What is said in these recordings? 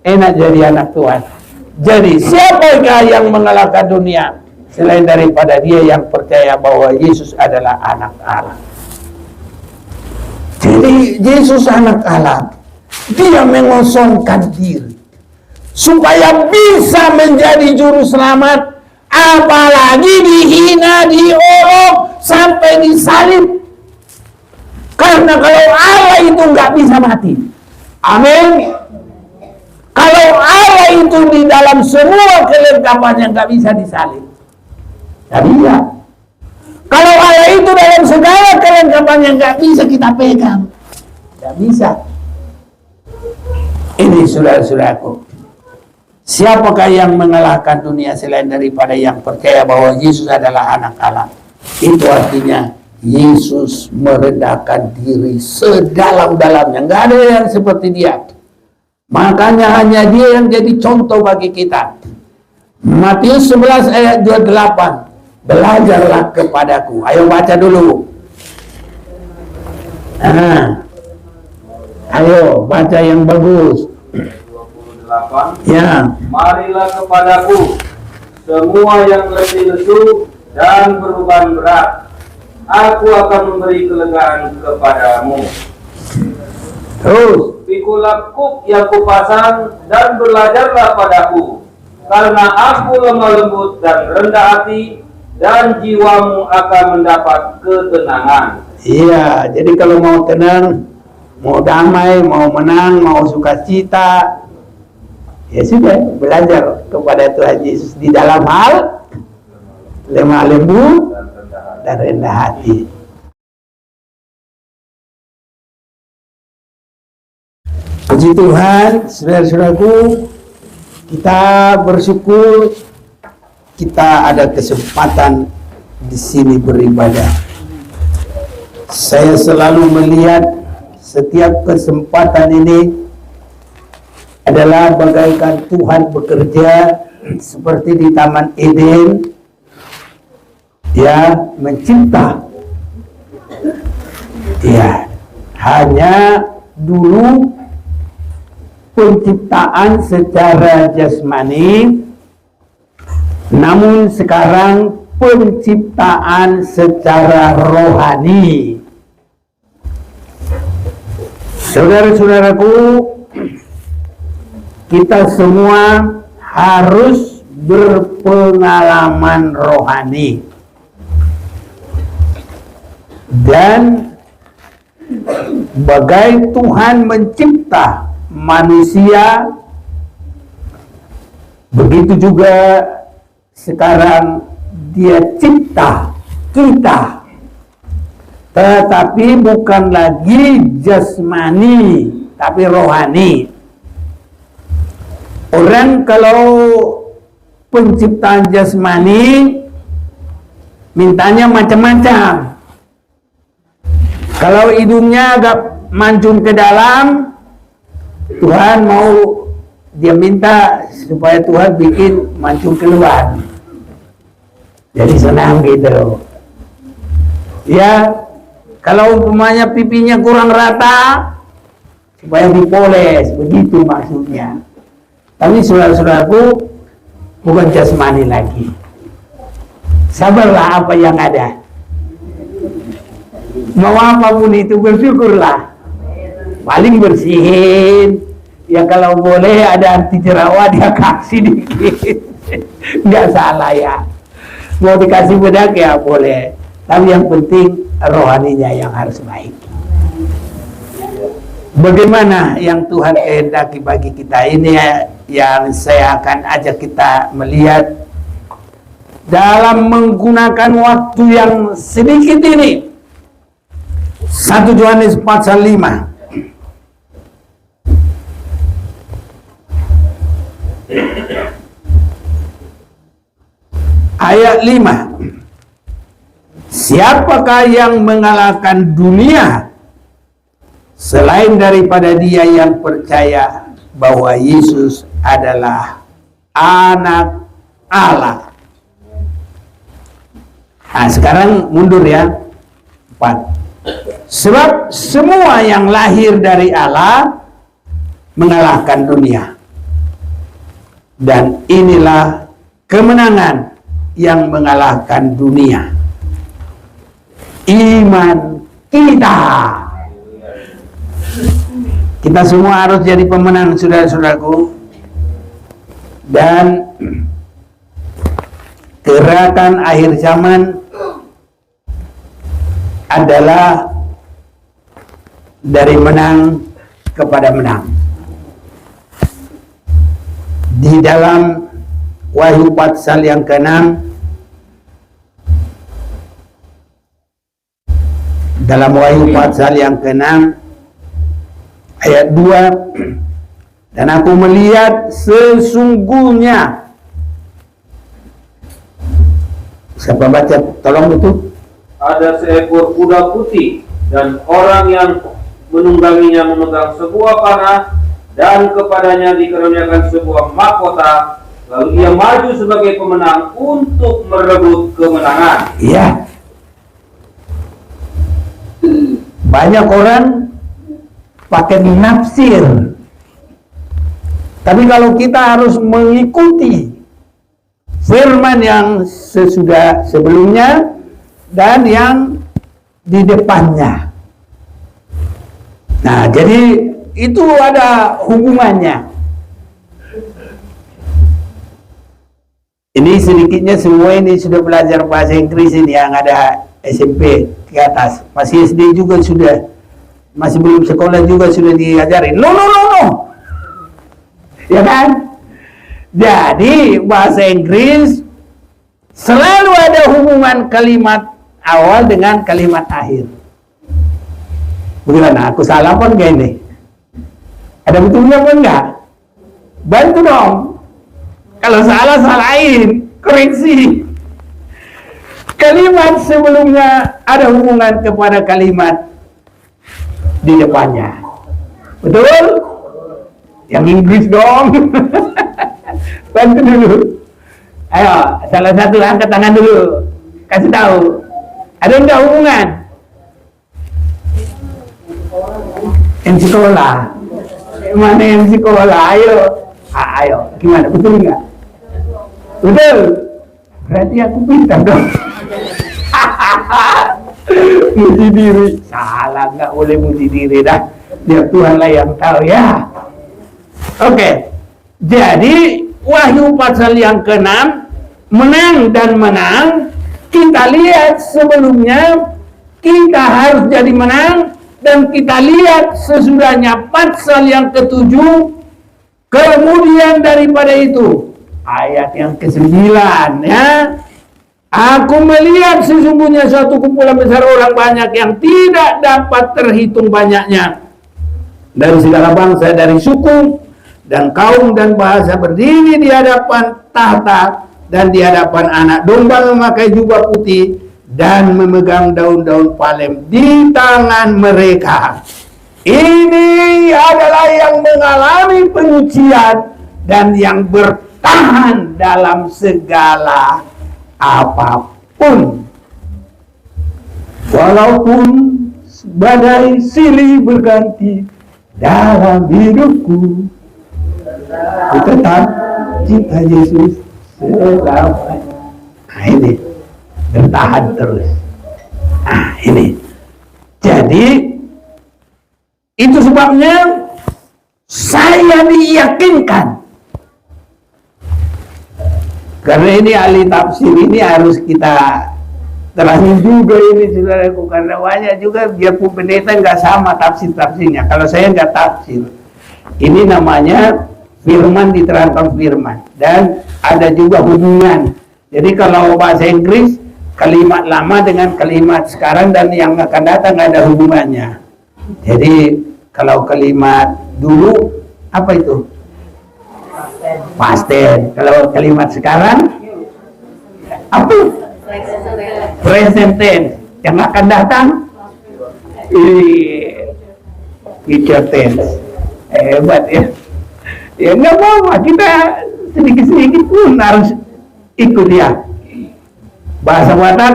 enak jadi anak Tuhan. Jadi siapakah yang mengalahkan dunia selain daripada dia yang percaya bahwa Yesus adalah anak Allah? Jadi Yesus anak Allah, dia mengosongkan diri supaya bisa menjadi juru selamat, apalagi dihina, diolok, sampai disalib. Karena kalau Allah itu nggak bisa mati. Amin. Kalau Allah itu di dalam semua kelengkapannya nggak bisa disalib. Nggak bisa. Kalau Allah itu dalam segala kelengkapannya nggak bisa kita pegang. Nggak bisa. Ini saudara-saudaraku. Siapakah yang mengalahkan dunia selain daripada yang percaya bahwa Yesus adalah anak Allah? Itu artinya Yesus merendahkan diri sedalam-dalamnya. Nggak ada yang seperti dia. Makanya hanya dia yang jadi contoh bagi kita. Matius 11 ayat 28. Belajarlah kepadaku. Ayo baca dulu. Ayo baca yang bagus. 28. Ya. Marilah kepadaku semua yang letih lesu dan beban berat. Aku akan memberi kelegaan kepadamu. Terus. Pikulah kuk yang kupasang dan belajarlah padaku, karena aku lemah lembut dan rendah hati, dan jiwamu akan mendapat ketenangan. Iya, jadi kalau mau tenang, mau damai, mau menang, mau sukacita, ya sudah, belajar kepada Tuhan Yesus di dalam hal lemah lembut dan rendah hati. Puji Tuhan, saudara-saudaraku, kita bersyukur kita ada kesempatan di sini beribadah. Saya selalu melihat setiap kesempatan ini adalah bagaikan Tuhan bekerja seperti di Taman Eden, ya, mencipta. Ya, hanya dulu penciptaan secara jasmani, namun sekarang penciptaan secara rohani. Saudara-saudaraku, kita semua harus berpengalaman rohani. Dan bagai Tuhan mencipta manusia, begitu juga sekarang dia cipta kita, tetapi bukan lagi jasmani tapi rohani. Orang kalau penciptaan jasmani mintanya macam-macam. Kalau hidungnya agak mancung ke dalam, Tuhan mau dia minta supaya Tuhan bikin mancung keluar. Jadi senang gitu. Ya, kalau umpamanya pipinya kurang rata, supaya dipoles, begitu maksudnya. Tapi saudara-saudaraku, bukan jasmani lagi. Sabarlah apa yang ada. Mau apapun itu bersyukurlah. Paling bersihin, ya kalau boleh ada anti jerawat dia kasih dikit. Nggak salah ya. Mau dikasih bedak ya boleh, tapi yang penting rohaninya yang harus baik. Bagaimana yang Tuhan kehendaki bagi kita ini yang saya akan ajak kita melihat dalam menggunakan waktu yang sedikit ini. 1 Yohanes pasal 5. Ayat 5. Siapakah yang mengalahkan dunia selain daripada dia yang percaya bahwa Yesus adalah anak Allah? Nah, sekarang mundur ya. 4. Sebab semua yang lahir dari Allah mengalahkan dunia. Dan inilah kemenangan yang mengalahkan dunia. Iman kita. Kita semua harus jadi pemenang, saudara-saudaraku. Dan gerakan akhir zaman adalah dari menang kepada menang. Di dalam Wahyu pasal yang ke-6, dalam Wahyu pasal yang ke-6 ayat 2, dan aku melihat sesungguhnya, siapa baca tolong itu? Ada seekor kuda putih dan orang yang menungganginya memegang sebuah panah, dan kepadanya dikaruniakan sebuah mahkota. Lalu ia maju sebagai pemenang untuk merebut kemenangan. Iya. Banyak orang pakai nafsir. Tapi kalau kita harus mengikuti firman yang sebelumnya dan yang di depannya. Nah, jadi itu ada hubungannya. Ini sedikitnya semua ini sudah belajar bahasa Inggris ini yang ada SMP ke atas. Masih SD juga sudah. Masih belum sekolah juga sudah diajarin. No. Ya kan? Jadi bahasa Inggris selalu ada hubungan kalimat awal dengan kalimat akhir. Bagaimana? Aku salah apa enggak ini? Ada betulnya apa enggak? Bantu dong. Kalau salah, salahin. Koreksi. Kalimat sebelumnya ada hubungan kepada kalimat di depannya. Betul? Yang Inggris dong. Bantu dulu. Ayo, salah satu angkat tangan dulu. Kasih tahu. Ada enggak hubungan? Yang sekolah. Mana yang sekolah? Ayo. Gimana? Betul enggak? Betul. Berarti aku pintar dong. Muji diri. Salah, enggak boleh muji diri dah. Biar Tuhan lah yang tahu ya. Oke. Jadi Wahyu pasal yang ke-6, menang dan menang. Kita lihat sebelumnya kita harus jadi menang, dan kita lihat sesudahnya pasal yang ke-7. Kemudian daripada itu ayat yang ke-9 ya. Aku melihat sesungguhnya suatu kumpulan besar orang banyak yang tidak dapat terhitung banyaknya, dari segala bangsa, dari suku dan kaum dan bahasa, berdiri di hadapan tahta dan di hadapan Anak Domba, memakai jubah putih dan memegang daun-daun palem di tangan mereka. Ini adalah yang mengalami penyucian dan yang bertahan dalam segala apapun. Walaupun badai silih berganti dalam hidupku, ku tetap cinta Yesus selamanya. Nah ini, bertahan terus. Nah ini. Jadi itu sebabnya saya diyakinkan, karena ini ahli tafsir ini harus kita terangin juga ini saudaraku, karena banyak juga biarpun pendeta nggak sama tafsirnya. Kalau saya nggak tafsir, ini namanya firman diterangkan firman, dan ada juga hubungan. Jadi kalau bahasa Inggris kalimat lama dengan kalimat sekarang dan yang akan datang ada hubungannya. Jadi kalau kalimat dulu apa itu? Past tense. Kalau kalimat sekarang apa? Present tense. Yang akan datang future tense. Hebat ya. Ya nggak apa-apa, kita sedikit-sedikit pun harus ikut ya. Bahasa Batak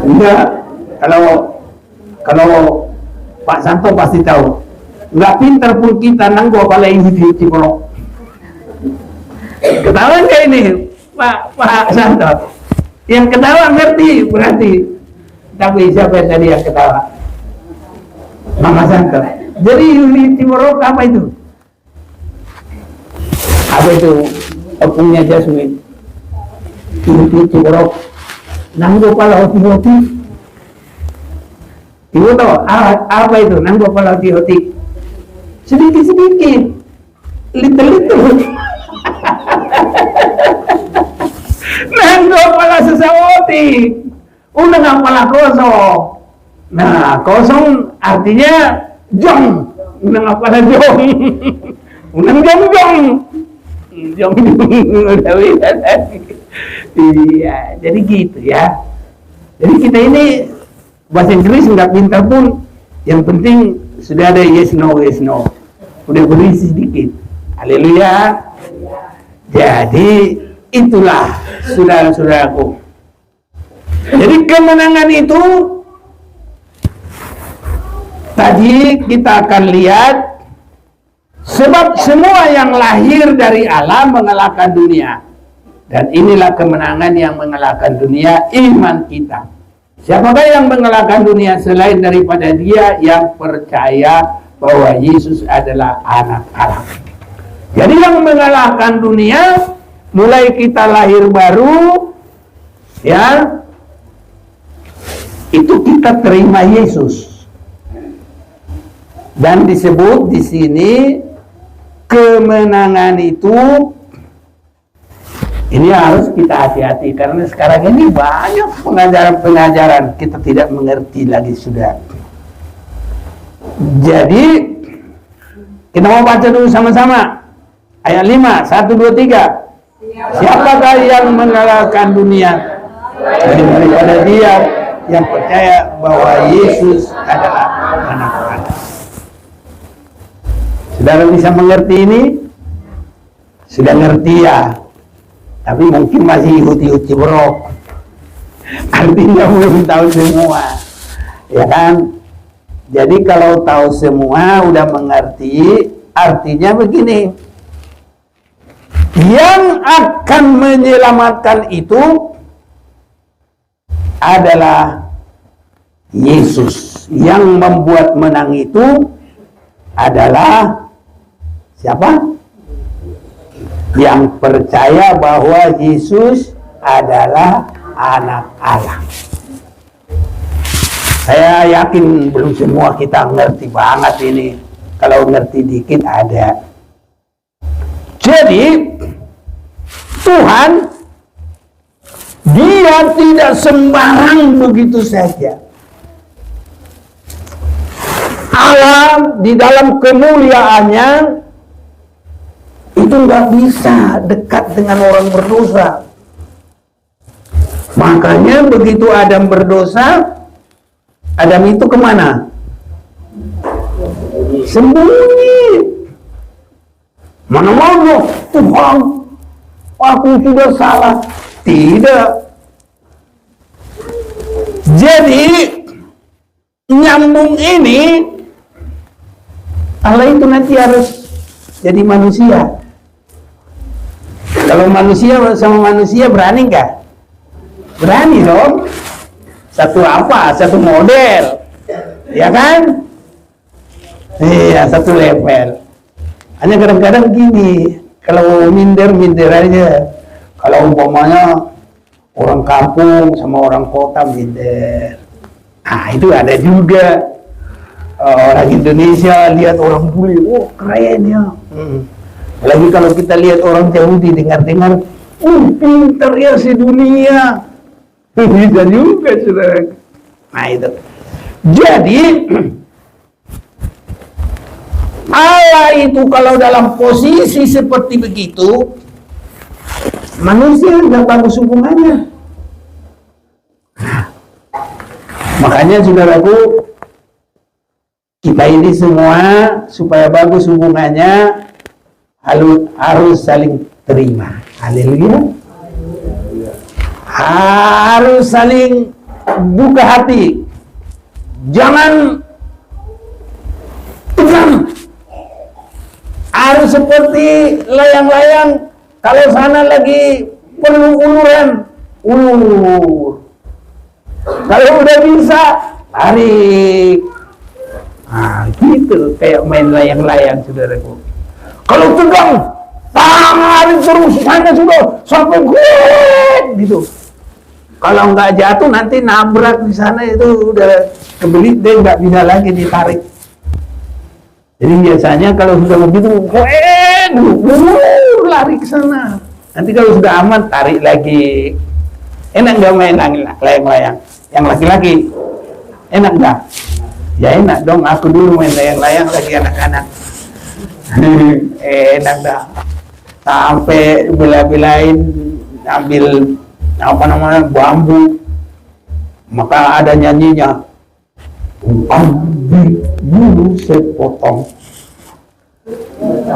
enggak, kalau Pak Santo pasti tahu nggak pintar pun kita nanggo pala ini Ciborok. Ketahuan kayak ini Pak Santo. Yang ketawa ngerti berarti. Tapi siapa yang tadi yang ketawa? Mama Santo. Jadi Yuli Ciborok apa itu? Apa itu? Opungnya Jasmine. Yuli Ciborok. Nanggo pala hoti-hoti. Ibu tahu apa itu? Nanggo pala hoti-hoti. Sedikit-sedikit. Little-little. Nanggo pala sesawoti. Unang pala kosong. Nah, kosong artinya jong. Unang pala jong. Unang jong-jong. Jong-jong. Iya, jadi gitu ya. Jadi kita ini bahasa Inggris nggak pintar pun, yang penting sudah ada yes no. Udah berisi sedikit. Haleluya. Jadi itulah saudara-saudaraku. Jadi kemenangan itu tadi kita akan lihat, sebab semua yang lahir dari Allah mengalahkan dunia. Dan inilah kemenangan yang mengalahkan dunia, iman kita. Siapakah yang mengalahkan dunia selain daripada dia yang percaya bahwa Yesus adalah anak Allah. Jadi yang mengalahkan dunia, mulai kita lahir baru, ya, itu kita terima Yesus. Dan disebut di sini kemenangan itu, ini harus kita hati-hati karena sekarang ini banyak pengajaran-pengajaran kita tidak mengerti lagi sudah. Jadi kita mau baca dulu sama-sama ayat 5, 1, 2, 3. Siapakah yang mengalahkan dunia daripada dia yang percaya bahwa Yesus adalah anak Allah. Saudara bisa mengerti ini? Sudah ngerti ya? Tapi mungkin masih ikut-ikut Ciborok. Artinya belum tahu semua. Ya kan? Jadi kalau tahu semua, udah mengerti, artinya begini. Yang akan menyelamatkan itu adalah Yesus. Yang membuat menang itu adalah siapa? Yang percaya bahwa Yesus adalah anak Allah. Saya yakin belum semua kita ngerti banget ini. Kalau ngerti dikit ada. Jadi Tuhan, dia tidak sembarang begitu saja. Allah di dalam kemuliaannya itu nggak bisa dekat dengan orang berdosa. Makanya begitu Adam berdosa, Adam itu kemana? Sembunyi. Mana mau Tuhan, aku sudah salah. Tidak. Jadi nyambung ini, Allah itu nanti harus jadi manusia. Kalau manusia sama manusia berani nggak? Berani dong. Satu apa? Satu model, ya kan? Iya, satu level. Hanya kadang-kadang gini, kalau minder aja. Kalau umpamanya orang kampung sama orang kota minder. Nah, itu ada juga. Orang Indonesia lihat orang bule, oh keren ya. Lagi kalau kita lihat orang Yahudi, dengar-dengar, pintar ya sedunia. Bisa juga, saudara. Nah itu. Jadi Allah itu kalau dalam posisi seperti begitu, manusia nggak bagus hubungannya. Makanya saudaraku, kita ini semua supaya bagus hubungannya harus saling terima. Haleluya. Harus saling buka hati. Jangan tegang Harus seperti layang-layang. Kalau sana lagi perlu ulur. Kalau udah bisa, tarik. Nah, gitu. Kayak main layang-layang, saudaraku. Kalau tegang, tarik terus sana sudah sampai gitu. Kalau nggak jatuh nanti nabrak di sana itu udah kebelit deh, nggak bisa lagi ditarik. Jadi biasanya kalau sudah begitu, lari ke sana. Nanti kalau sudah aman tarik lagi. Enak nggak main layang-layang? Yang laki-laki enak nggak? Ya enak dong. Aku dulu main layang-layang lagi anak-anak. Enak dah. Sampai bela-belain ambil bambu, maka ada nyanyinya, ambil bulu sepotong,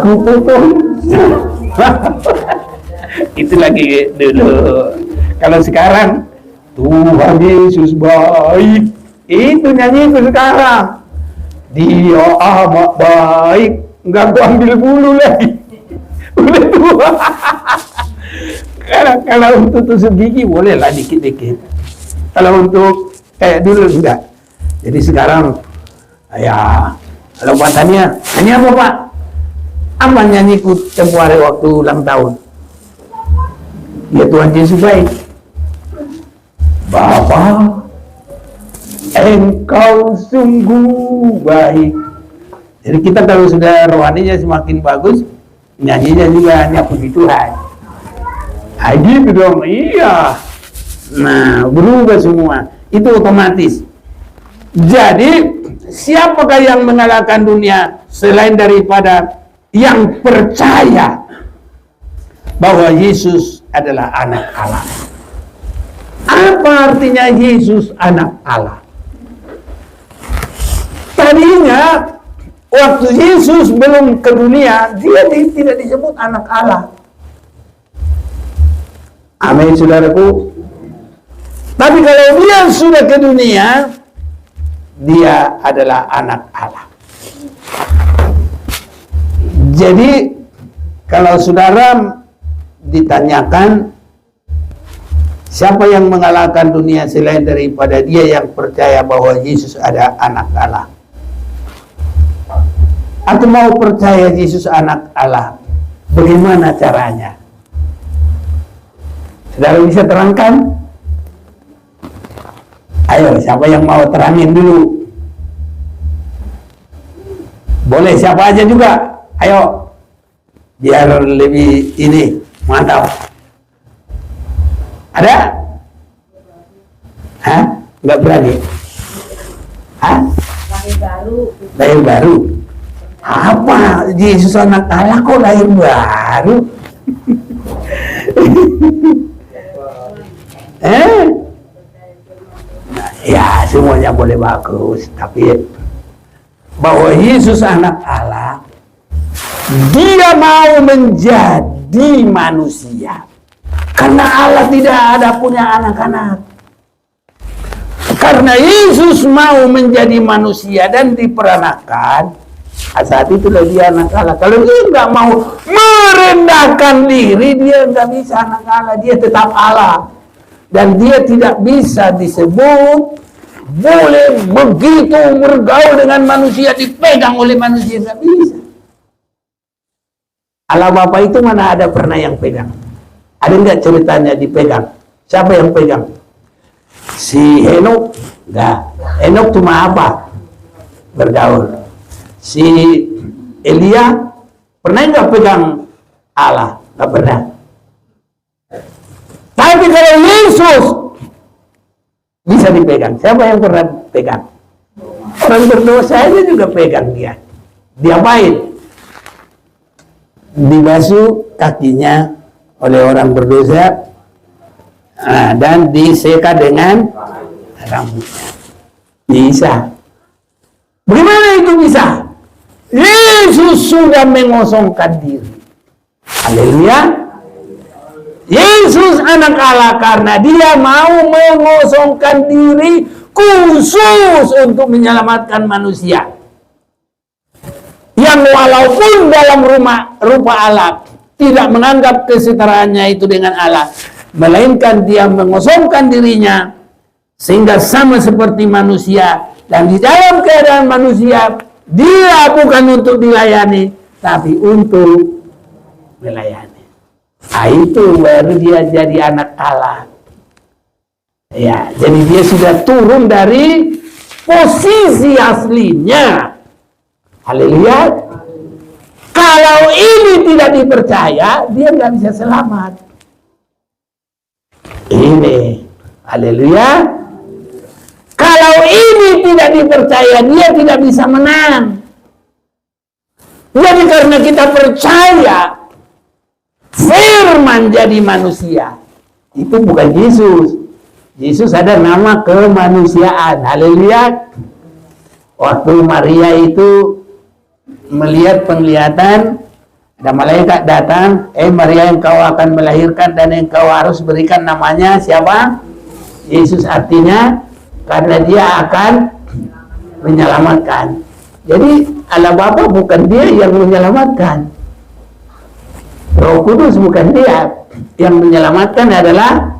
ku potong. Itu lagi dulu. Kalau sekarang Tuhan Yesus baik, itu nyanyi itu sekarang. Dia amat baik, nggak gua ambil bulu lagi, udah tua. Kalau untuk tusuk gigi bolehlah dikit-dikit. Kalau untuk kayak dulu enggak. Jadi sekarang ya kalau buat Tania, ini apa Pak? Apa nyanyiku tempoh hari waktu ulang tahun? Ya Tuhan Yesus baik. Bapa, Engkau sungguh baik. Jadi kita kalau sudah rohaninya semakin bagus, nyanyinya juga hanya puji Tuhan. Gitu dong, iya. Nah, berubah semua. Itu otomatis. Jadi, siapakah yang mengalahkan dunia selain daripada yang percaya bahwa Yesus adalah anak Allah? Apa artinya Yesus anak Allah? Tadinya, waktu Yesus belum ke dunia, dia tidak disebut anak Allah. Amin, saudaraku. Tapi kalau dia sudah ke dunia, dia adalah anak Allah. Jadi, kalau saudara ditanyakan, siapa yang mengalahkan dunia selain daripada dia yang percaya bahwa Yesus ada anak Allah? Atau mau percaya Yesus anak Allah? Bagaimana caranya? Saudara bisa terangkan? Ayo, siapa yang mau terangin dulu? Boleh siapa aja juga. Ayo, biar lebih ini mantap. Ada? Hah? Nggak berani? Hah? Lahir baru. Apa? Yesus anak Allah kok lahir baru? Nah, ya semuanya boleh bagus, tapi bahwa Yesus anak Allah, dia mau menjadi manusia karena Allah tidak ada punya anak-anak. Karena Yesus mau menjadi manusia dan diperanakan, saat itulah dia anak Allah. Kalau dia nggak mau merendahkan diri, dia nggak bisa anak Allah, dia tetap Allah. Dan dia tidak bisa disebut boleh begitu bergaul dengan manusia, dipegang oleh manusia, nggak bisa. Allah Bapa itu mana ada pernah yang pegang? Ada nggak ceritanya dipegang? Siapa yang pegang? Si Henok? Nggak. Henok cuma apa? Bergaul. Si Elia pernah nggak pegang Allah? Nggak pernah. Tapi kalau Yesus bisa dipegang, siapa yang pernah pegang? Orang berdosa aja juga pegang dia. Diapain? Dibasuh kakinya oleh orang berdosa, dan diseka dengan rambutnya. Bisa. Bagaimana itu bisa? Yesus sudah mengosongkan diri. Haleluya. Yesus anak Allah karena dia mau mengosongkan diri khusus untuk menyelamatkan manusia. yang walaupun dalam rupa Allah tidak menganggap kesetaraannya itu dengan Allah, melainkan dia mengosongkan dirinya sehingga sama seperti manusia, dan di dalam keadaan manusia dia bukan untuk dilayani tapi untuk melayani. Itu baru dia jadi anak Allah. Ya, jadi dia sudah turun dari posisi aslinya. Haleluya. Kalau ini tidak dipercaya, dia nggak bisa selamat. Ini, haleluya. Kalau ini tidak dipercaya, dia tidak bisa menang. Jadi karena kita percaya firman jadi manusia, itu bukan Yesus. Yesus ada nama kemanusiaan. Haleluya. Waktu Maria itu melihat penglihatan, ada malaikat datang, Maria, engkau akan melahirkan dan engkau harus berikan namanya siapa? Yesus, artinya karena dia akan menyelamatkan. Jadi Allah Bapa bukan dia yang menyelamatkan, Roh Kudus bukan dia yang menyelamatkan, adalah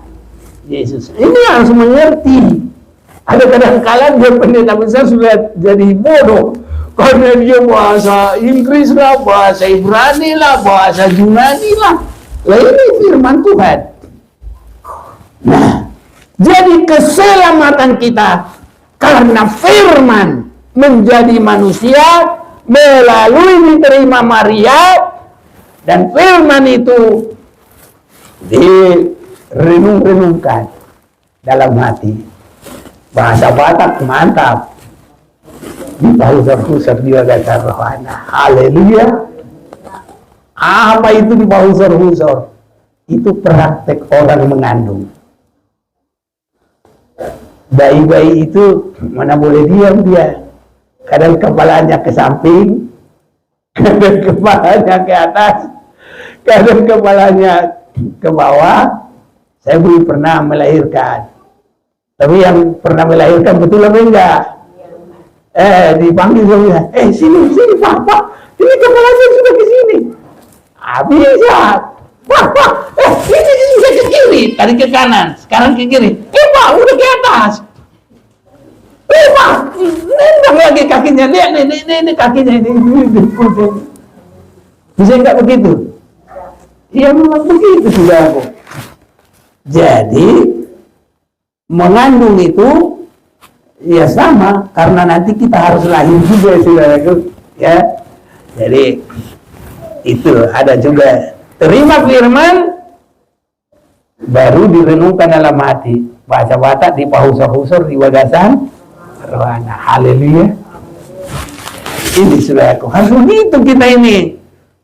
Yesus. Ini harus mengerti. Ada kadang-kadang dia pendeta besar sudah jadi bodoh karena dia bahasa Inggris lah, bahasa Ibrani lah, bahasa Yunani lah. Lah ini firman Tuhan. Nah, jadi keselamatan kita karena firman menjadi manusia melalui diterima Maria, dan firman itu direnung-renungkan dalam hati. Bahasa Batak mantap. Di bahusar-husar di wagasan rohana. Haleluya. Apa itu di bahusar-husar? Itu praktek orang mengandung. Bayi-bayi itu mana boleh diam dia. Kadang kepalanya ke samping, kadang kepalanya ke atas, kadang kepalanya ke bawah. Saya belum pernah melahirkan. Tapi yang pernah melahirkan betul apa enggak? Dipanggil suaminya, sini papa, ini kepalanya sudah ke sini. Bisa. Papa, ini sudah ke kiri, tadi ke kanan, sekarang ke kiri. Pak, udah ke atas. Pak, nendang lagi kakinya, lihat ini kakinya ini. Bisa enggak begitu? Ya memang begitu sudah aku. Jadi mengandung itu ya sama, karena nanti kita harus lahir juga, saudaraku, ya. Jadi itu ada juga terima firman baru direnungkan dalam hati. Bahasa Batak di pahusar-husar di wagasan rohana. Haleluya. Ini saudaraku, harus begitu kita ini.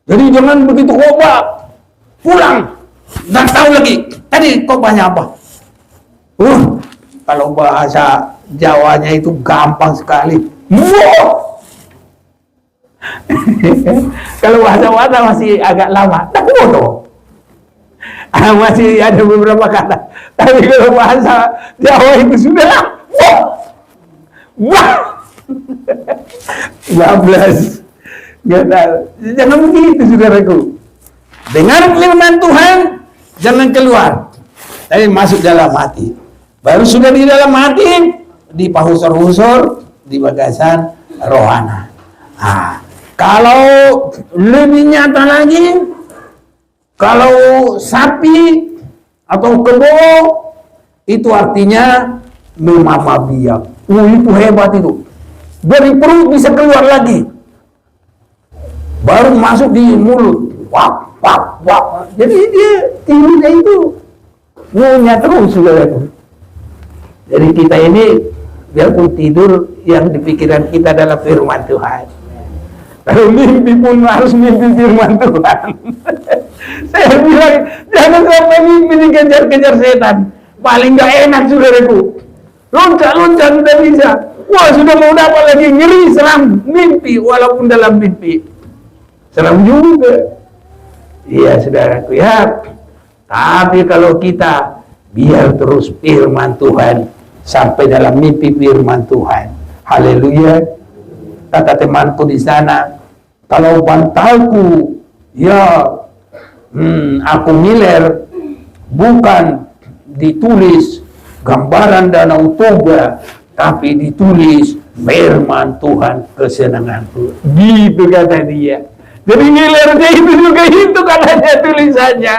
Jadi jangan begitu khotbah pulang dan tahu lagi tadi khotbahnya apa. Kalau bahasa Jawanya itu gampang sekali. Kalau bahasa Batak masih agak lama, tak bodoh. Masih ada beberapa kata. Tapi kalau bahasa Jawa itu sudah lah. Bablas. Jangan begitu, saudaraku. Dengar firman Tuhan, jangan keluar. Tapi masuk dalam hati. Baru sudah di dalam hati, di pahusar-husar, di bagasan rohana. Kalau lebih nyata lagi, kalau sapi atau kebo, itu artinya memama biak. Itu hebat itu. Dari perut bisa keluar lagi. Baru masuk di mulut. Wak, wak, wak. Jadi dia tingginya itu ngunyah terus, saudaraku. Jadi kita ini biarpun tidur, yang di pikiran kita adalah firman Tuhan. Kalau mimpi pun harus mimpi firman Tuhan. Saya bilang jangan sampai mimpi dikejar-kejar setan. Paling gak enak, saudaraku. Loncat-loncat sudah bisa. Wah, sudah mau dapat lagi, ngeri, seram mimpi, walaupun dalam mimpi seram juga. Iya, saudaraku, ya. Tapi kalau kita biar terus firman Tuhan sampai dalam mimpi firman Tuhan. Haleluya. Kata temanku di sana, kalau bantalku ya aku miler, bukan ditulis gambaran Danau Toba, tapi ditulis firman Tuhan kesenanganku. Gitu kata dia. Jadi ngilernya itu juga itu katanya tulisannya.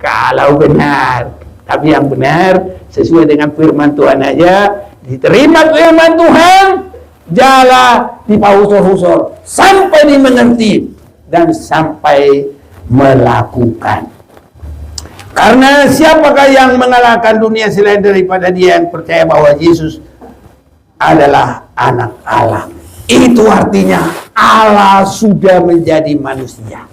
Kalau benar, tapi yang benar sesuai dengan firman Tuhan aja, diterima firman Tuhan, jalan dipausor-usor sampai dimengerti dan sampai melakukan. Karena siapakah yang mengalahkan dunia selain daripada dia yang percaya bahwa Yesus adalah anak Allah. Itu artinya Allah sudah menjadi manusia.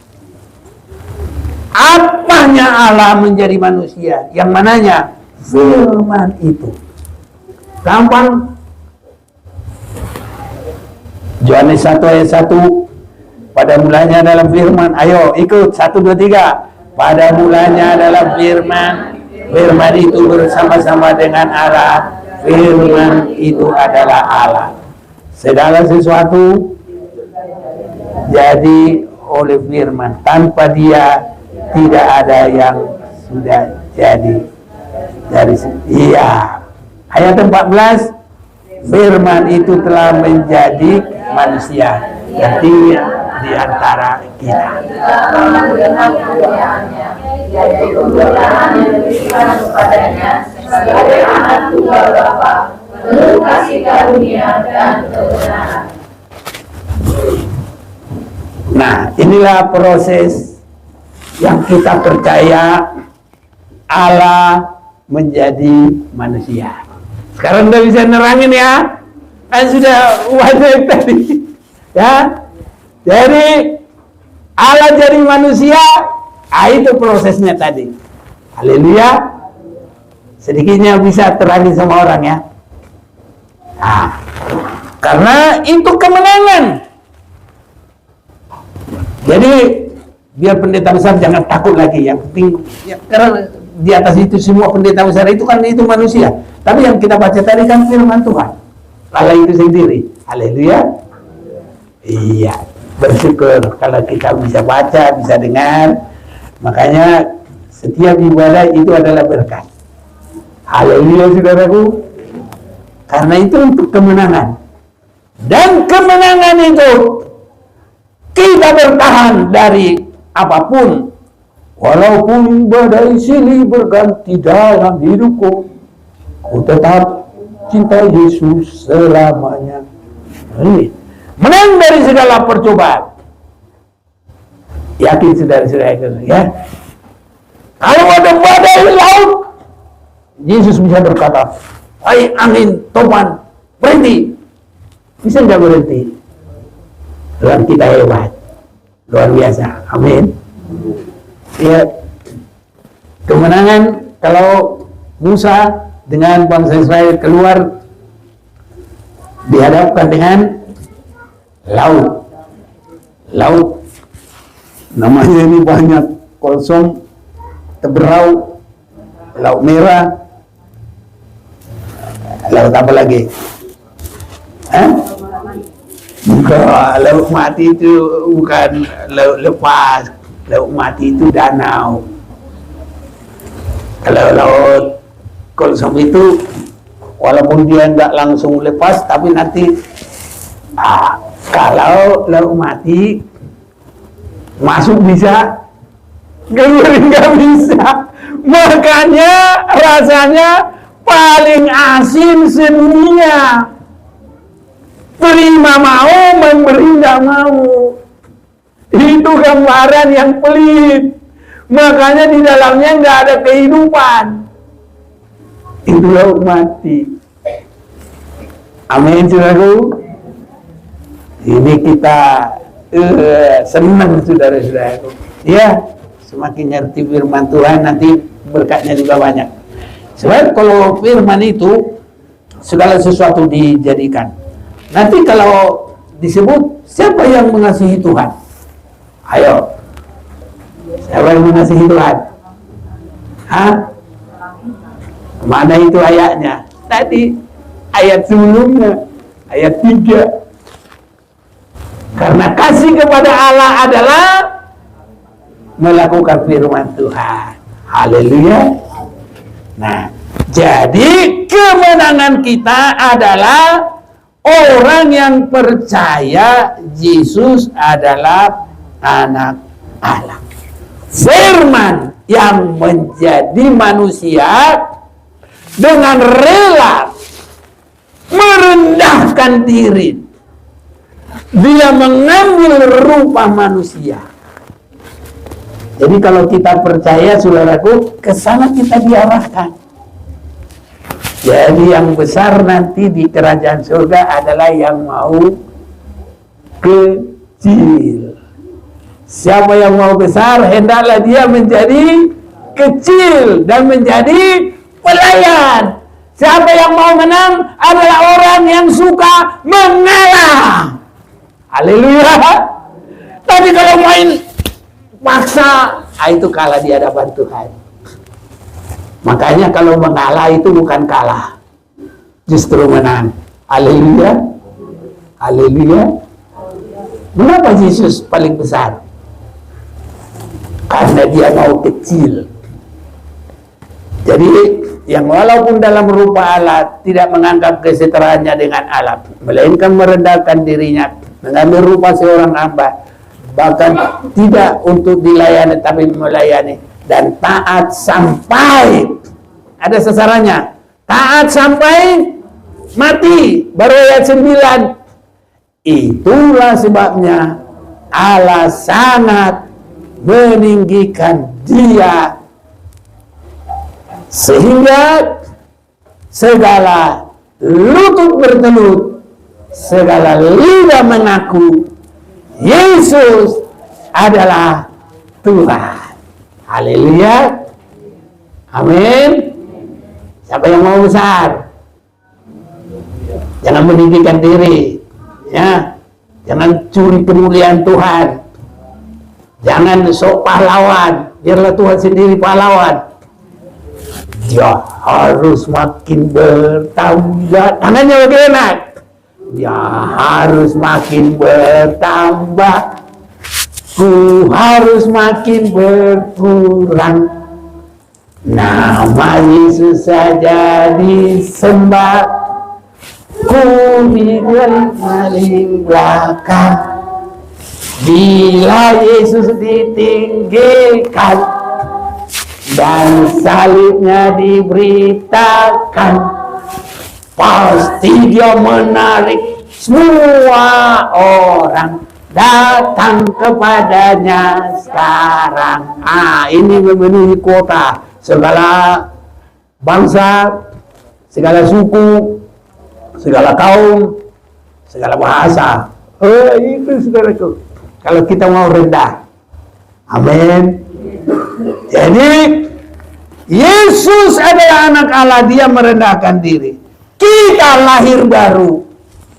Apanya Allah menjadi manusia? Yang mananya? Firman itu. Gampang. Yohanes 1 ayat 1. Pada mulanya dalam firman. Ayo ikut 1, 2, 3. Pada mulanya adalah firman. Firman itu bersama-sama dengan Allah. Firman itu adalah Allah. Segala sesuatu jadi oleh firman. Tanpa dia tidak ada yang sudah jadi. Iya. Ayat 14. Firman itu telah menjadi manusia di antara kita. Nah, inilah proses yang kita percaya Allah menjadi manusia. Sekarang udah bisa nerangin ya, kan sudah wajib tadi, ya. Jadi Allah jadi manusia, itu prosesnya tadi. Haleluya. Sedikitnya bisa terangin sama orang ya. Nah, karena itu kemenangan. Jadi biar pendeta besar jangan takut lagi. Yang penting ya, karena di atas itu semua pendeta besar itu kan itu manusia. Tapi yang kita baca tadi kan firman Tuhan. Allah itu sendiri. Haleluya. Iya, bersyukur kalau kita bisa baca, bisa dengar. Makanya setiap ibadah itu adalah berkat. Haleluya saudaraku. Karena itu untuk kemenangan. Dan kemenangan itu kita bertahan dari apapun. Walaupun badai silih berganti dalam hidupku, ku tetap cinta Yesus selamanya. Menang dari segala percobaan. Yakin saudara-saudara ya. Kalau ada badai laut, Yesus bisa berkata, "Hai angin, topan, berhenti." Bisa nggak berhenti? Tuhan kita hebat, luar biasa. Amin. Ya, kemenangan kalau Musa dengan bangsa Israel keluar dihadapkan dengan laut namanya ini banyak, kosong, teberau, laut merah, laut apa lagi? Enggak, laut mati itu bukan laut lepas. Laut mati itu danau. Kalau laut kosong itu walaupun dia enggak langsung lepas, tapi nanti kalau laut mati masuk bisa, keluar nggak bisa. Makanya rasanya paling asin sedunia. Terima mau, memberi nggak mau. Itu gambaran yang pelit. Makanya di dalamnya nggak ada kehidupan. Itu laut mati. Amin, saudaraku. Ini kita senang, saudara-saudaraku. Ya, semakin ngerti firman Tuhan, nanti berkatnya juga banyak. Sebab kalau firman itu segala sesuatu dijadikan. Nanti kalau disebut siapa yang mengasihi Tuhan? Ayo, siapa yang mengasihi Tuhan? Mana itu ayatnya? Tadi ayat sebelumnya, ayat 3. Karena kasih kepada Allah adalah melakukan firman Tuhan. Haleluya. Nah, jadi kemenangan kita adalah orang yang percaya Yesus adalah anak Allah. Firman yang menjadi manusia dengan rela merendahkan diri. Dia mengambil rupa manusia. Jadi kalau kita percaya, saudaraku, ke sana kita diarahkan. Jadi yang besar nanti di kerajaan surga adalah yang mau kecil. Siapa yang mau besar, hendaklah dia menjadi kecil dan menjadi pelayan. Siapa yang mau menang adalah orang yang suka mengalah. Haleluya. Tapi kalau main paksa, itu kalah di hadapan Tuhan. Makanya kalau mengalah itu bukan kalah, justru menang. Haleluya. Haleluya. Mengapa Yesus paling besar? Karena dia mau kecil. Jadi yang walaupun dalam rupa Allah tidak menganggap kesetaraannya dengan Allah, melainkan merendahkan dirinya, mengambil rupa seorang hamba, bahkan tidak untuk dilayani tapi melayani, dan taat sampai, ada sasarannya, taat sampai mati. Baru ayat 9. Itulah sebabnya Allah sangat meninggikan dia, sehingga segala lutut bertelut, segala lidah mengaku Yesus adalah Tuhan. Haleluya. Amin. Siapa yang mau besar? Jangan meninggikan diri, ya. Jangan curi kemuliaan Tuhan. Jangan sok pahlawan. Biarlah Tuhan sendiri pahlawan. Dia harus makin bertambah. Tangannya bagaimana? Dia harus makin bertambah. Ku harus makin berkurang. Nama Yesus saja disembah. Ku di paling belakang. Bila Yesus ditinggikan dan salibnya diberitakan, pasti dia menarik semua orang datang kepadanya sekarang. Ini memenuhi kuota segala bangsa, segala suku, segala kaum, segala bahasa. Itu saudaraku, kalau kita mau rendah. Amin. Jadi Yesus adalah anak Allah, dia merendahkan diri. Kita lahir baru,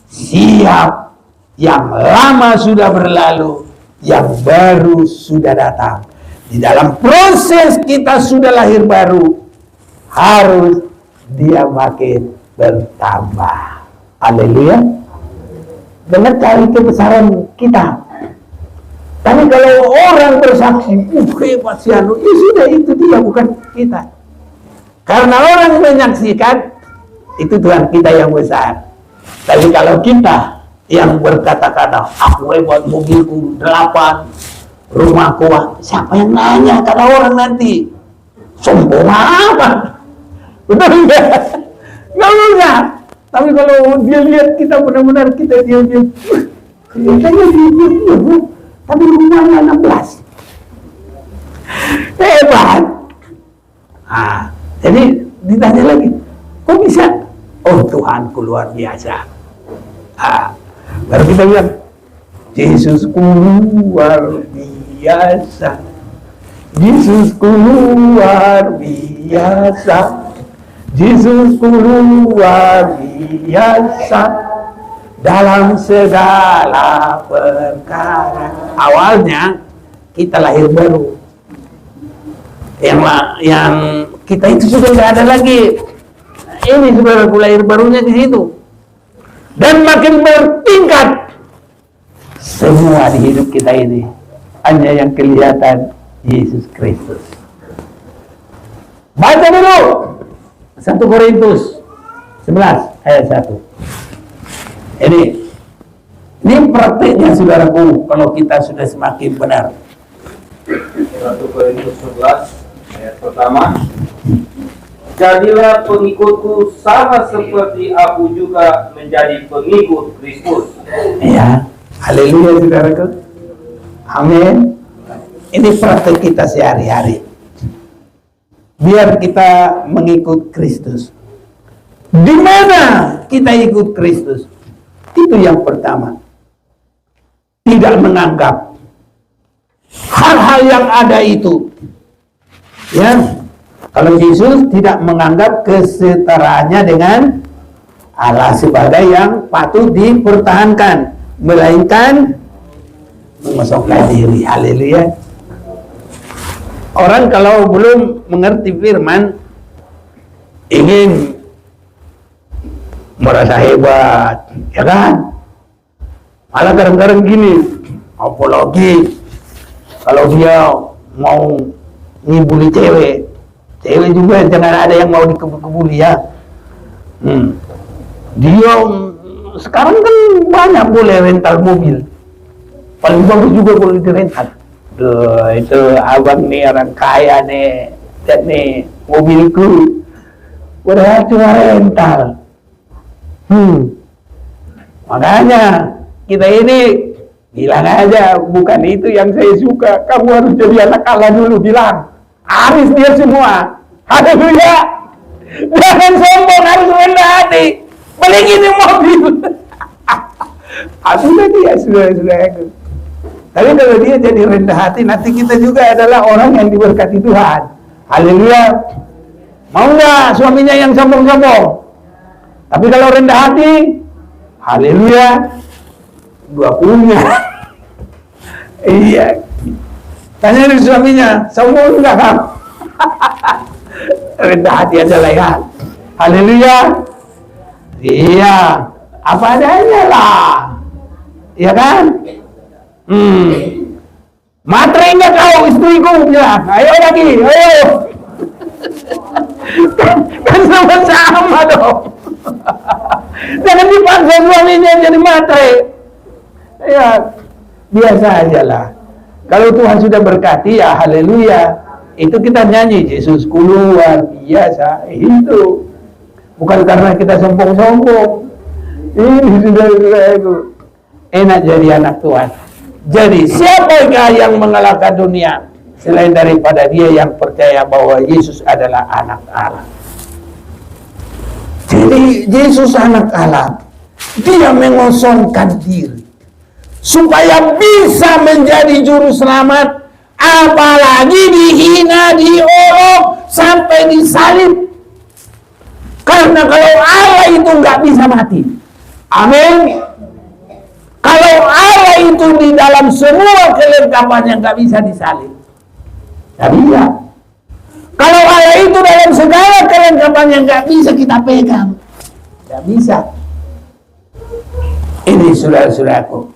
siap. Yang lama sudah berlalu, yang baru sudah datang. Di dalam proses kita sudah lahir baru, harus dia makin bertambah. Haleluya. Benar cari kebesaran kita. Tapi kalau orang bersaksi, hebat si anu, ya sudah, itu dia, bukan kita. Karena orang menyaksikan, itu Tuhan kita yang besar. Tapi kalau kita yang berkata-kata, aku hebat, mobilku 8, rumahku, siapa yang nanya? Kata orang nanti, sombong apa? Betul nggak? Nggak usah. Tapi kalau dia lihat kita benar-benar kita diam-diam, kayaknya dia, tapi rumahnya 16. Hebat. Jadi ditanya lagi, kok bisa? Oh, Tuhanku luar biasa. Baru kita bilang, Yesusku luar biasa. Yesusku luar biasa. Yesusku luar biasa dalam segala perkara. Awalnya kita lahir baru. Yang kita itu sudah tidak ada lagi. Ini sudah lahir barunya di situ. Dan makin bertingkat semua di hidup kita ini hanya yang kelihatan Yesus Kristus. Baca dulu 1 Korintus 11 ayat 1. Ini praktiknya saudaraku, kalau kita sudah semakin benar. 1 Korintus 11 ayat pertama. Jadilah pengikutku sama seperti aku juga menjadi pengikut Kristus. Ya, haleluya saudaraku. Amin. Ini praktik kita sehari-hari. Biar kita mengikut Kristus. Di mana kita ikut Kristus? Itu yang pertama. Tidak menganggap hal-hal yang ada itu. Ya, kalau Yesus tidak menganggap kesetaraannya dengan Allah sebagai yang patut dipertahankan, melainkan mengosongkan diri. Haleluya. Orang kalau belum mengerti firman, ingin merasa hebat, ya kan? Malah kadang-kadang gini, apalagi kalau dia mau ngibuli cewek juga jangan ada yang mau dikebuli ya. Dia sekarang kan banyak boleh rental mobil, paling bagus juga boleh dirental. Duh, itu abang nih orang kaya nih, lihat nih mobilku udah cuma rental. Makanya kita ini bilang aja, bukan itu yang saya suka, kamu harus jadi anak Allah dulu, bilang habis dia semua. Haleluya. Jangan sombong, harus rendah hati. Balik ini mobil. Sudah dia, sudah aku. Tapi kalau dia jadi rendah hati, nanti kita juga adalah orang yang diberkati Tuhan. Haleluya. Mau nggak suaminya yang sombong-sombong? Tapi kalau rendah hati, haleluya, gua punya. Iya. Tanya nih suaminya, sombong enggak kamu? Rendah hati aja lah ya. Haleluya. Iya, apa adanya lah. Iya kan? Matre enggak kau istriku? Ya, ayo lagi, ayo. Kan sama-sama dong. Jangan dipaksa suaminya jadi matre. Ya, biasa aja lah. Kalau Tuhan sudah berkati, ya haleluya. Itu kita nyanyi, Yesus luar biasa. Itu bukan karena kita sombong-sombong. Ini sudah enak jadi anak Tuhan. Jadi siapakah yang mengalahkan dunia selain daripada dia yang percaya bahwa Yesus adalah anak Allah? Jadi Yesus anak Allah, dia mengosongkan diri supaya bisa menjadi juru selamat, apalagi dihina, diolok, sampai disalib. Karena kalau Allah itu nggak bisa mati. Amin. Kalau Allah itu di dalam semua kelengkapannya nggak bisa disalib. Nggak bisa. Kalau Allah itu dalam segala kelengkapannya nggak bisa kita pegang. Nggak bisa. Ini saudara-saudaraku.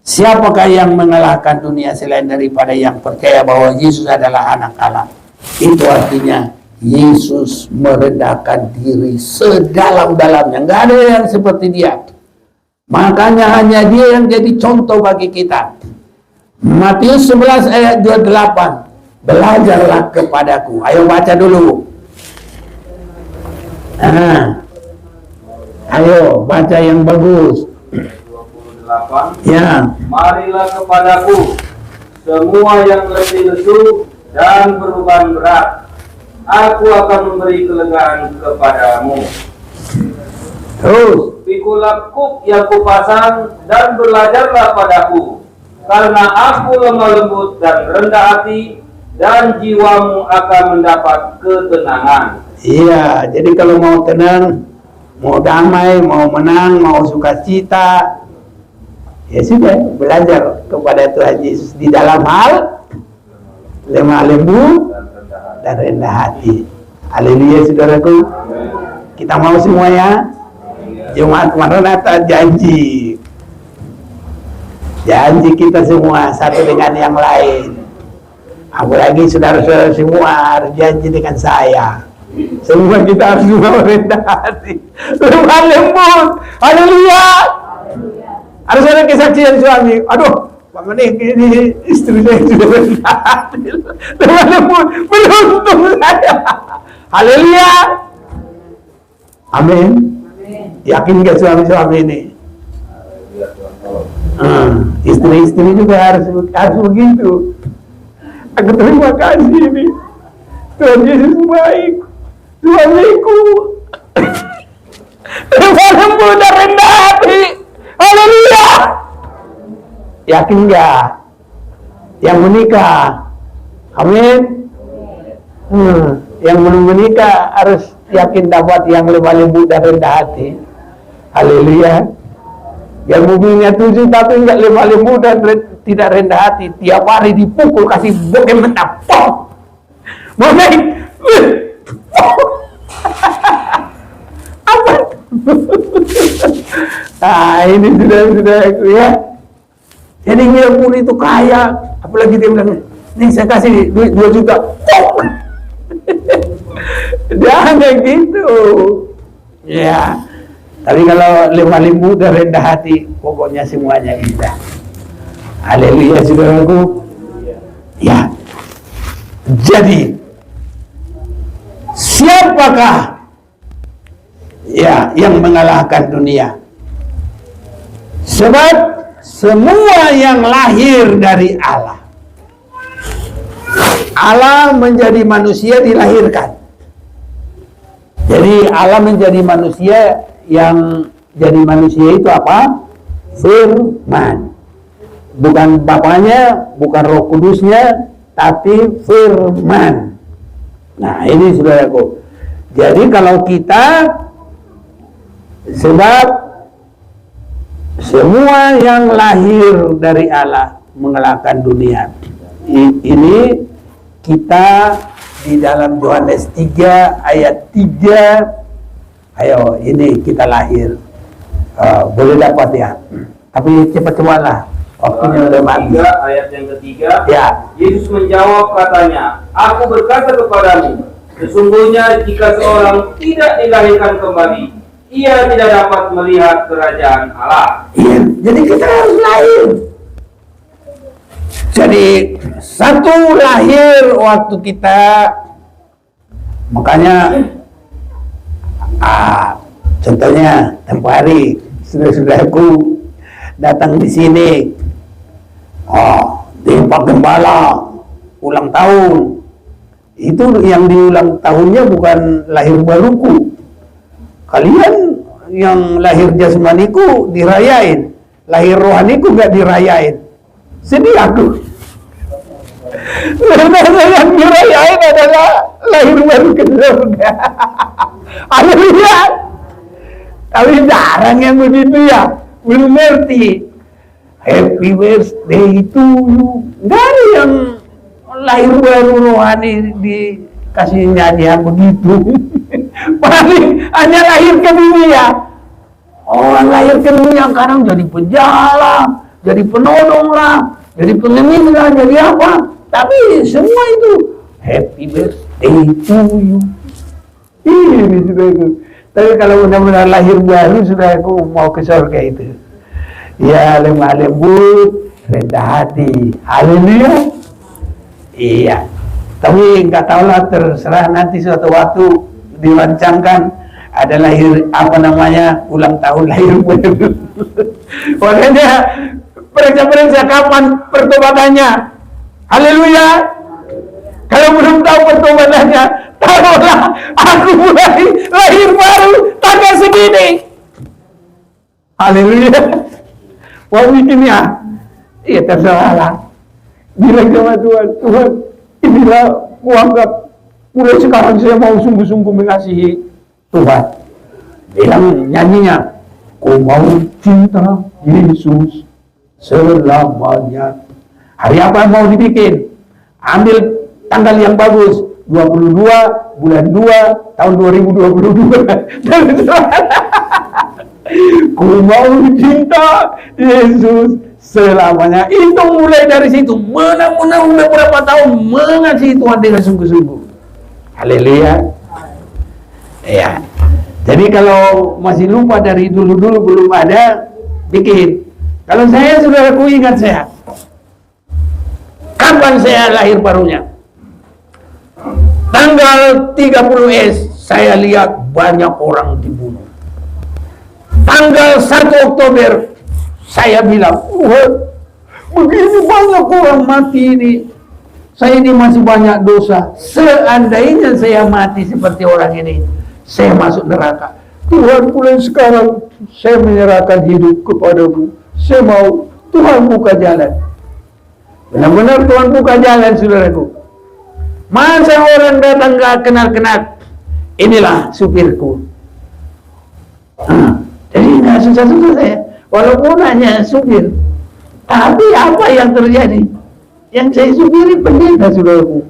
Siapakah yang mengalahkan dunia selain daripada yang percaya bahwa Yesus adalah anak Allah? Itu artinya Yesus merendahkan diri sedalam-dalamnya. Nggak ada yang seperti dia. Makanya hanya dia yang jadi contoh bagi kita. Matius 11 ayat 28. Belajarlah kepadaku. Ayo baca dulu. Ayo baca yang bagus. 28. Ya. Marilah kepadaku semua yang letih lesu dan beban berat. Aku akan memberi kelegaan kepadamu. Terus. Pikulah kuk yang kupasang dan belajarlah padaku, karena aku lemah lembut dan rendah hati, dan jiwamu akan mendapat ketenangan. Iya, jadi kalau mau tenang, mau damai, mau menang, mau sukacita, ya sudah, belajar kepada Tuhan Yesus di dalam hal lemah lembut dan rendah hati. Haleluya saudaraku. Kita mau semua ya. Jemaat Maranatha janji Janji kita semua satu dengan yang lain. Apalagi saudara-saudara semua harus janji dengan saya. Semua kita harus rendah hati, lemah lembut. Haleluya. Harus ada kesaksian suami. Aduh, Pak Menik, ini istri saya sudah rendah hati, lemah lembut, beruntung saya. Haleluya. Amin. Yakin gak suami-suami ini? Istri-istri juga harus begitu. Aku terima kasih ini. Tuhan Yesus baik. Suamiku lemah lembut dan rendah hati. Haleluya. Yakin gak? Yang menikah, amin. Yang belum menikah harus yakin dapat yang lemah lembut dan rendah hati. Haleluya. Yang mobilnya 7 tapi enggak lemah lembut dan tidak rendah hati, tiap hari dipukul kasih bokeh mentapok. Mau naik apa? Ini sudah ya. Jadi walaupun itu kaya, apalagi dia bilang, nih saya kasih duit 2 juta. Jangan gitu. Ya. Tapi kalau lemah lembut dan rendah hati, pokoknya semuanya indah. Haleluya, saudaraku. Ya. Jadi, siapakah ya yang mengalahkan dunia? Sebab semua yang lahir dari Allah. Allah menjadi manusia dilahirkan. Jadi Allah menjadi manusia, yang jadi manusia itu apa? Firman. Bukan Bapaknya, bukan Roh Kudusnya, tapi firman. Nah, ini saudaraku. Jadi kalau kita, sebab semua yang lahir dari Allah mengalahkan dunia. Ini kita di dalam Yohanes 3 ayat 3. Ayo, ini kita lahir. Boleh dapat ya. Tapi cepat-cepatlah. Waktunya udah mati. Ayat yang ketiga. Ya. Yesus menjawab katanya, Aku berkata kepadamu, sesungguhnya jika seorang tidak dilahirkan kembali, ia tidak dapat melihat kerajaan Allah. Iya. Jadi kita harus lahir. Jadi satu lahir waktu kita, makanya contohnya tempoh hari saudara-saudaraku datang di sini, di Pak Gembala ulang tahun. Itu yang diulang tahunnya bukan lahir baruku. Kalian yang lahir jasmaniku dirayain, lahir rohaniku gak dirayain. Sedih aku. Yang dirayain adalah lahir baru ke surga. Haleluya. Tapi jarang yang begitu ya, belum ngerti. Happy birthday to you. Gak ada yang lahir baru rohani dikasih nyanyian begitu. Paling hanya lahir ke dunia. Orang lahir ke dunia sekarang jadi penjala, jadi penolong lah, jadi pengemis lah, jadi apa. Tapi semua itu happy birthday to you. Ini saudaraku. Tapi kalau benar-benar lahir baru, saudaraku, mau ke surga itu, ya lemah lembut, rendah hati. Haleluya. Iya. Tapi nggak tahulah, terserah nanti suatu waktu dirancangkan ada lahir apa namanya ulang tahun lahir baru. Makanya periksa kapan pertobatannya. Haleluya. Kalau belum tahu pertobatannya, tahulah aku mulai lahir baru tanggal segini. Haleluya. Wah bikin ya. Iya terserahlah. Bilang sama Tuhan, Tuhan inilah kuanggap mulai sekarang saya mau sungguh-sungguh mengasihi Tuhan. Bilang nyanyinya, ku mau cinta Yesus selamanya. Hari apa mau dibikin? Ambil tanggal yang bagus, 22 bulan 2 tahun 2022. Ku mau cinta Yesus selamanya. Itu mulai dari situ. Menang-menang udah berapa tahun mengasihi Tuhan dengan sungguh-sungguh. Haleluya. Ya. Jadi kalau masih lupa dari dulu-dulu belum ada, bikin. Kalau saya, saudaraku, ingat saya, kapan saya lahir barunya? Tanggal 30 saya lihat banyak orang dibunuh. Tanggal 1 Oktober saya bilang, begini banyak orang mati ini. Saya ini masih banyak dosa. Seandainya saya mati seperti orang ini, saya masuk neraka. Tuhan, mulai sekarang saya menyerahkan hidup kepadamu. Saya mau Tuhan buka jalan. Benar-benar Tuhan buka jalan, saudaraku. Masa orang datang gak kenal-kenal, inilah supirku. Jadi nggak susah-susah saya, walaupun hanya supir. Tapi apa yang terjadi? Yang saya supiri pendeta, saudaraku.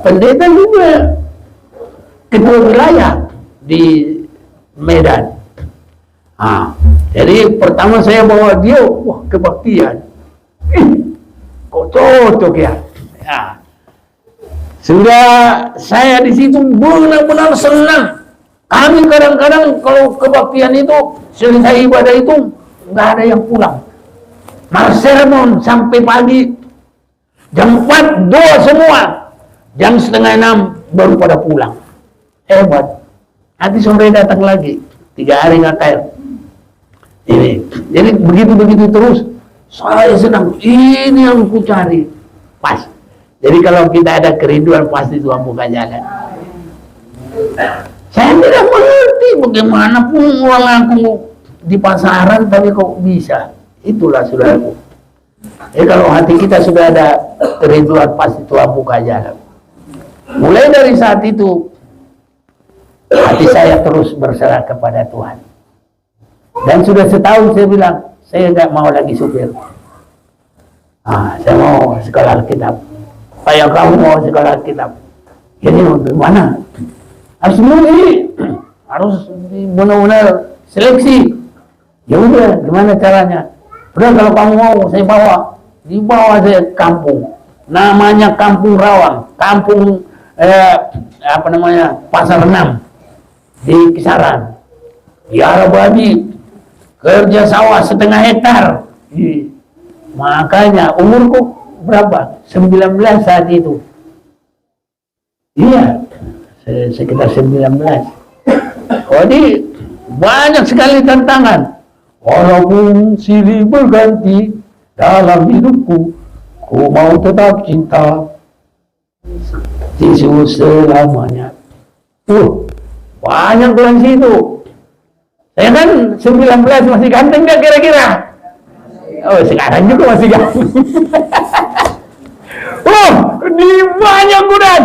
Pendeta juga ketua wilayah di Medan. Jadi pertama saya bawa dia, wah, kebaktian. Kok cocok ya? Sudah saya di situ benar-benar senang. Kami kadang-kadang kalau kebaktian itu selesai ibadah itu nggak ada yang pulang. Malah sermon sampai pagi. Jam 4 doa semua. Jam 5:30 baru pada pulang. Hebat. Nanti sore datang lagi. 3 hari ngakai. Ini. Jadi begitu-begitu terus. Saya senang. Ini yang ku cari. Pas. Jadi kalau kita ada kerinduan pasti Tuhan buka jalan. Saya tidak mengerti bagaimana pun orang aku di pasaran tapi kok bisa. Itulah, saudaraku. Jadi kalau hati kita sudah ada kerinduan pasti Tuhan buka jalan. Mulai dari saat itu hati saya terus berserah kepada Tuhan. Dan sudah setahun saya bilang, saya nggak mau lagi supir. Saya mau sekolah Alkitab. Yang kamu mau sekolah Alkitab. Jadi bagaimana? Harus milih, harus benar-benar seleksi. Ya udah, gimana caranya? Udah, kalau kamu mau, saya bawa. Dibawa saya kampung. Namanya Kampung Rawang. Kampung Pasar 6 di Kisaran. Biara babi, kerja sawah 1,5 hektar. Makanya umurku berapa? 19 saat itu. Iya, sekitar 19. Jadi banyak sekali tantangan. Walaupun silih berganti dalam hidupku, ku mau tetap cinta Yesus selamanya. Banyak bulan situ. Saya kan 19 masih ganteng gak kira-kira? Oh, sekarang juga masih ganteng. Di banyak kudan.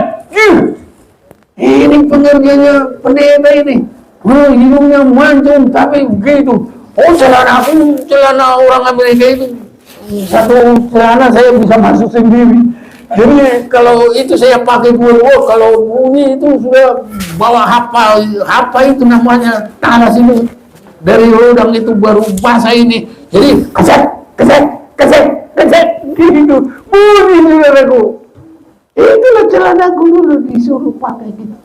Ini pengerjanya pendeta ini. Hidungnya mancung tapi begitu. Celana orang Amerika itu. Satu celana saya bisa masuk sendiri. Jadi kalau itu saya pakai kalau bunyi itu sudah bawa hapa itu namanya talas itu. Dari rodang itu baru basah ini. Jadi keset gitu. Bunyi, saudaraku. Itulah celanaku dulu disuruh pakai gitu.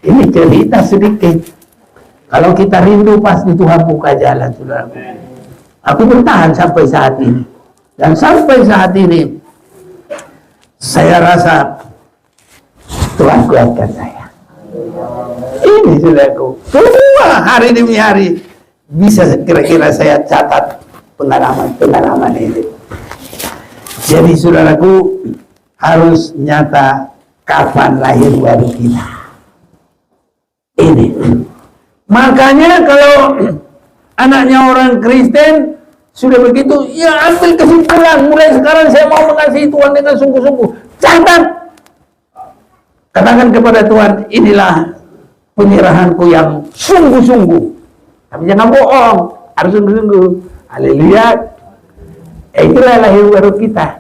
Ini cerita sedikit. Kalau kita rindu pasti Tuhan buka jalan, saudaraku. Aku bertahan sampai saat ini. Dan sampai saat ini saya rasa Tuhan kuatkan saya. Ini, saudaraku. Semua hari demi hari bisa kira-kira saya catat pengalaman ini. Jadi, saudaraku, harus nyata kapan lahir baru kita. Ini. Makanya kalau anaknya orang Kristen sudah begitu, ya ambil kesimpulan. Mulai sekarang saya mau mengasihi Tuhan dengan sungguh-sungguh. Catat. Katakan kepada Tuhan, inilah penyerahanku yang sungguh-sungguh. Tapi jangan bohong, harus sungguh-sungguh. Haleluya. Itulah lahir baru kita.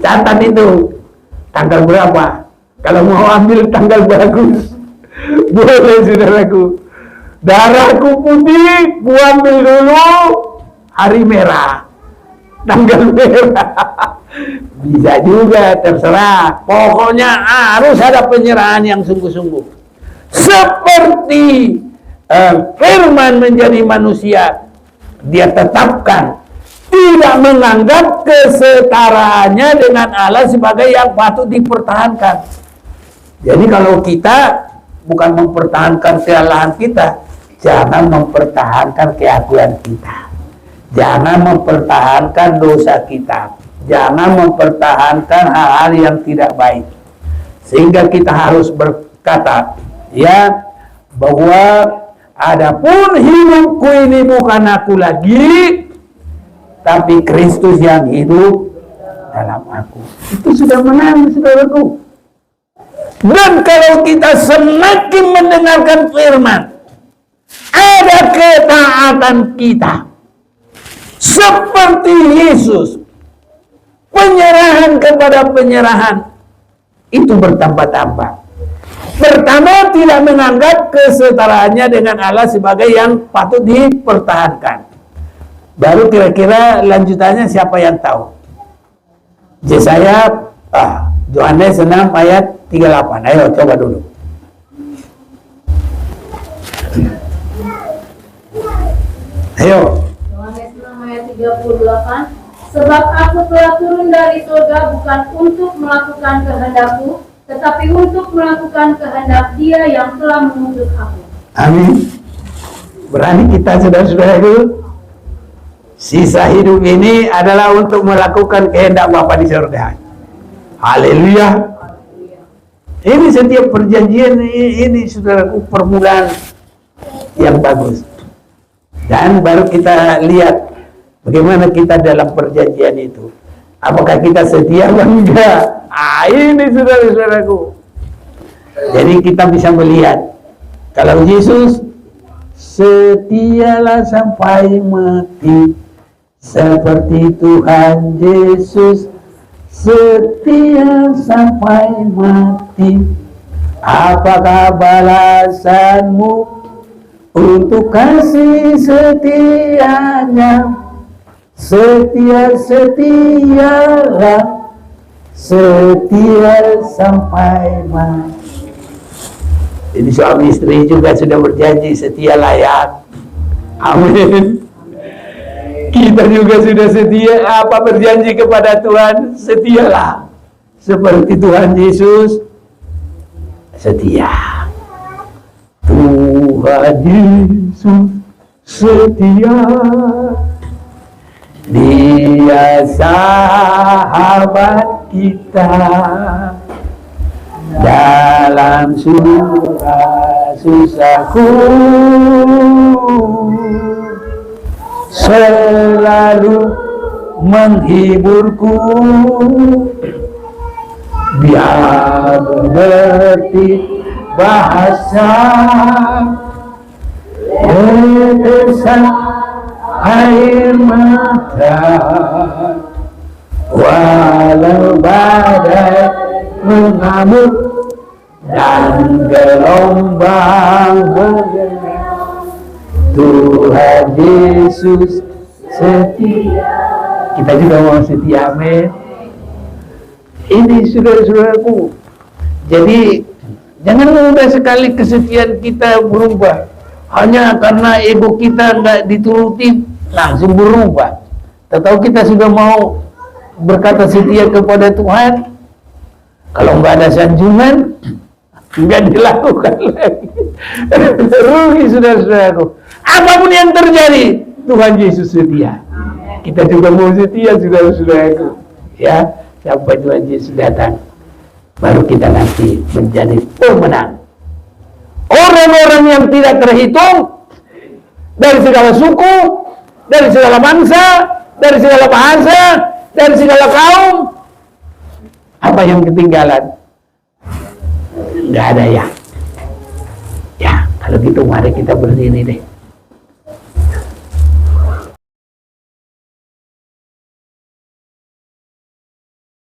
Catat itu tanggal berapa. Kalau mau ambil tanggal bagus, boleh, saudaraku. Darahku putih, ku ambil dulu. hari merah, tanggal merah. Bisa juga, terserah. Pokoknya harus ada penyerahan yang sungguh-sungguh. Seperti firman menjadi manusia, dia tetapkan tidak menganggap kesetaraannya dengan Allah sebagai yang patut dipertahankan. Jadi kalau kita bukan mempertahankan kealahan kita, jangan mempertahankan keakuan kita, jangan mempertahankan dosa kita, jangan mempertahankan hal-hal yang tidak baik. Sehingga kita harus berkata, ya, bahwa adapun hidupku ini bukan aku lagi, tapi Kristus yang hidup dalam aku. Itu sudah menang, saudaraku. Dan kalau kita semakin mendengarkan firman, ada ketaatan kita seperti Yesus, penyerahan kepada penyerahan itu bertambah-tambah. Pertama, tidak menganggap kesetaraannya dengan Allah sebagai yang patut dipertahankan. Baru kira-kira lanjutannya siapa yang tahu? Yesaya Yohanes 6 ayat 38. Ayo coba dulu. Ayo. Yohanes 6 ayat 38. Sebab aku telah turun dari surga bukan untuk melakukan kehendakku, tetapi untuk melakukan kehendak Dia yang telah mengutus aku. Amin. Berani kita, saudara-saudaraku. Sisa hidup ini adalah untuk melakukan kehendak Bapa di surga. Haleluya. Ini setiap perjanjian ini, saudaraku, permulaan yang bagus. Dan baru kita lihat bagaimana kita dalam perjanjian itu. Apakah kita setia atau enggak? Ini saudara-saudaraku. Jadi kita bisa melihat kalau Yesus setialah sampai mati, seperti Tuhan Yesus setia sampai mati. Apakah balasanmu untuk kasih setianya? Setia-setialah, setia sampai mati. Jadi suami istri juga sudah berjanji setia layak. Amin. Kita juga sudah setia, berjanji kepada Tuhan, setialah seperti Tuhan Yesus setia. Tuhan Yesus setia, Dia sahabat kita dalam susahku, selalu menghiburku. Biar mengerti bahasa tetesan air mata, walau badai mengamuk dan gelombang bergerak, Tuhan Yesus setia. Kita juga mau setia, amin. Ini saudara-saudaraku. Jadi jangan mudah sekali kesetiaan kita berubah hanya karena ego kita nggak dituruti langsung berubah. Tahu kita sudah mau berkata setia kepada Tuhan, kalau nggak ada sanjungan nggak dilakukan lagi. Rugi saudara-saudaraku. Apapun yang terjadi, Tuhan Yesus setia. Kita juga mau setia saudara-saudaraku. Ya, sampai Tuhan Yesus datang, baru kita nanti menjadi pemenang. Orang-orang yang tidak terhitung dari segala suku, dari segala bangsa, dari segala bahasa, dari segala kaum. Apa yang ketinggalan? Nggak ada ya. Ya, kalau gitu mari kita berdiri deh.